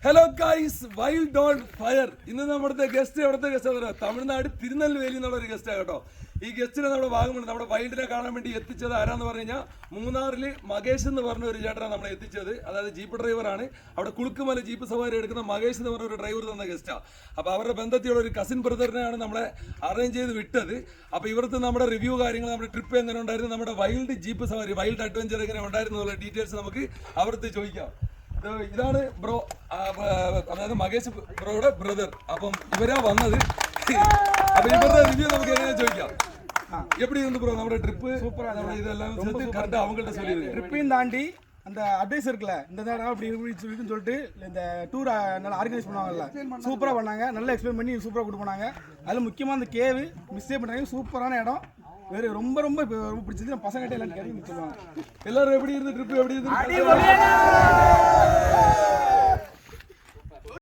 Hello guys, wild on fire. ഇന്ന് നമ്മുടെ guest എവിടുത്തെ ഗസ്റ്റ് തമിഴ്നാട് തിരുനെൽവേലി എന്നുള്ള ഒരു ഗസ്റ്റാണ് കേട്ടോ. ഈ ഗസ്റ്റിനെ നമ്മുടെ വാഗമണ് നമ്മുടെ വൈൽഡിനെ കാണാൻ വേണ്ടി എത്തിച്ചത് ആരാന്ന് പറഞ്ഞു കഴിഞ്ഞാൽ മൂന്നാറിൽ മകേഷ് എന്ന് പറഞ്ഞ ഒരു ചേട്ടനാണ് നമ്മളെ എത്തിച്ചത്. അതായത് ജീപ്പ് ഡ്രൈവറാണ്. അവിടെ കുളുക്കുമല ജീപ്പ് സവാരി എടുക്കുന്ന മകേഷ് എന്ന് പറഞ്ഞ ഒരു ഡ്രൈവർ തന്ന ഗസ്റ്റാണ്. അപ്പോൾ അവരുടെ ബന്ധത്തിലുള്ള ഒരു കസിൻ ബ്രദറിനെയാണ് നമ്മളെ അറേഞ്ച് ചെയ്ത് വിട്ടത്. അപ്പോൾ ഇവിടുത്തെ നമ്മുടെ റിവ്യൂ കാര്യങ്ങൾ, നമ്മുടെ ട്രിപ്പ് എങ്ങനെ ഉണ്ടായിരുന്നു, നമ്മുടെ വൈൽഡ് ജീപ്പ് സവാരി, വൈൽഡ് അഡ്വഞ്ചർ എങ്ങനെ ഉണ്ടായിരുന്നു എന്നുള്ള ഡീറ്റെയിൽസ് നമുക്ക് അവിടുത്തെ ചോദിക്കാം. ഇതാണ് ബ്രോ, അതായത് മകേഷ് ബ്രോയുടെ ബ്രദർ. അപ്പം ഇവരാ വന്നത്. അപ്പൊ ഇവരുടെ റിവ്യൂ നമുക്ക് എങ്ങനെ ചോദിക്കാം. எப்படி இருந்து ப்ரோ நம்ம ட்ரிப் சூப்பரா இருந்துச்சு. இதெல்லாம் சேர்த்து கரெக்ட்டா அவங்கள்ட்ட சொல்லிருங்க. ட்ரிப்பையும் தாண்டி அந்த அட்வைஸ் இருக்குல்ல, இந்த இடம் அப்படி இருக்குன்னு சொல்லிட்டு இந்த டூர் நல்லா ஆர்கனைஸ் பண்ணுவாங்கல்ல, சூப்பரா பண்ணாங்க. நல்லா எக்ஸ்பிளைன் பண்ணி சூப்பரா கூட்டு போனாங்க. அதுல முக்கியமா அந்த கேவ் மிஸ்ஸே பண்ணாங்க. சூப்பரான இடம். வேற ரொம்ப ரொம்ப ரொம்ப பிடிச்சது. பசங்ககிட்ட எல்லாம் கேட்டு சொல்லுவாங்க. எல்லாரும் எப்படி இருந்து ட்ரிப் எப்படி இருந்து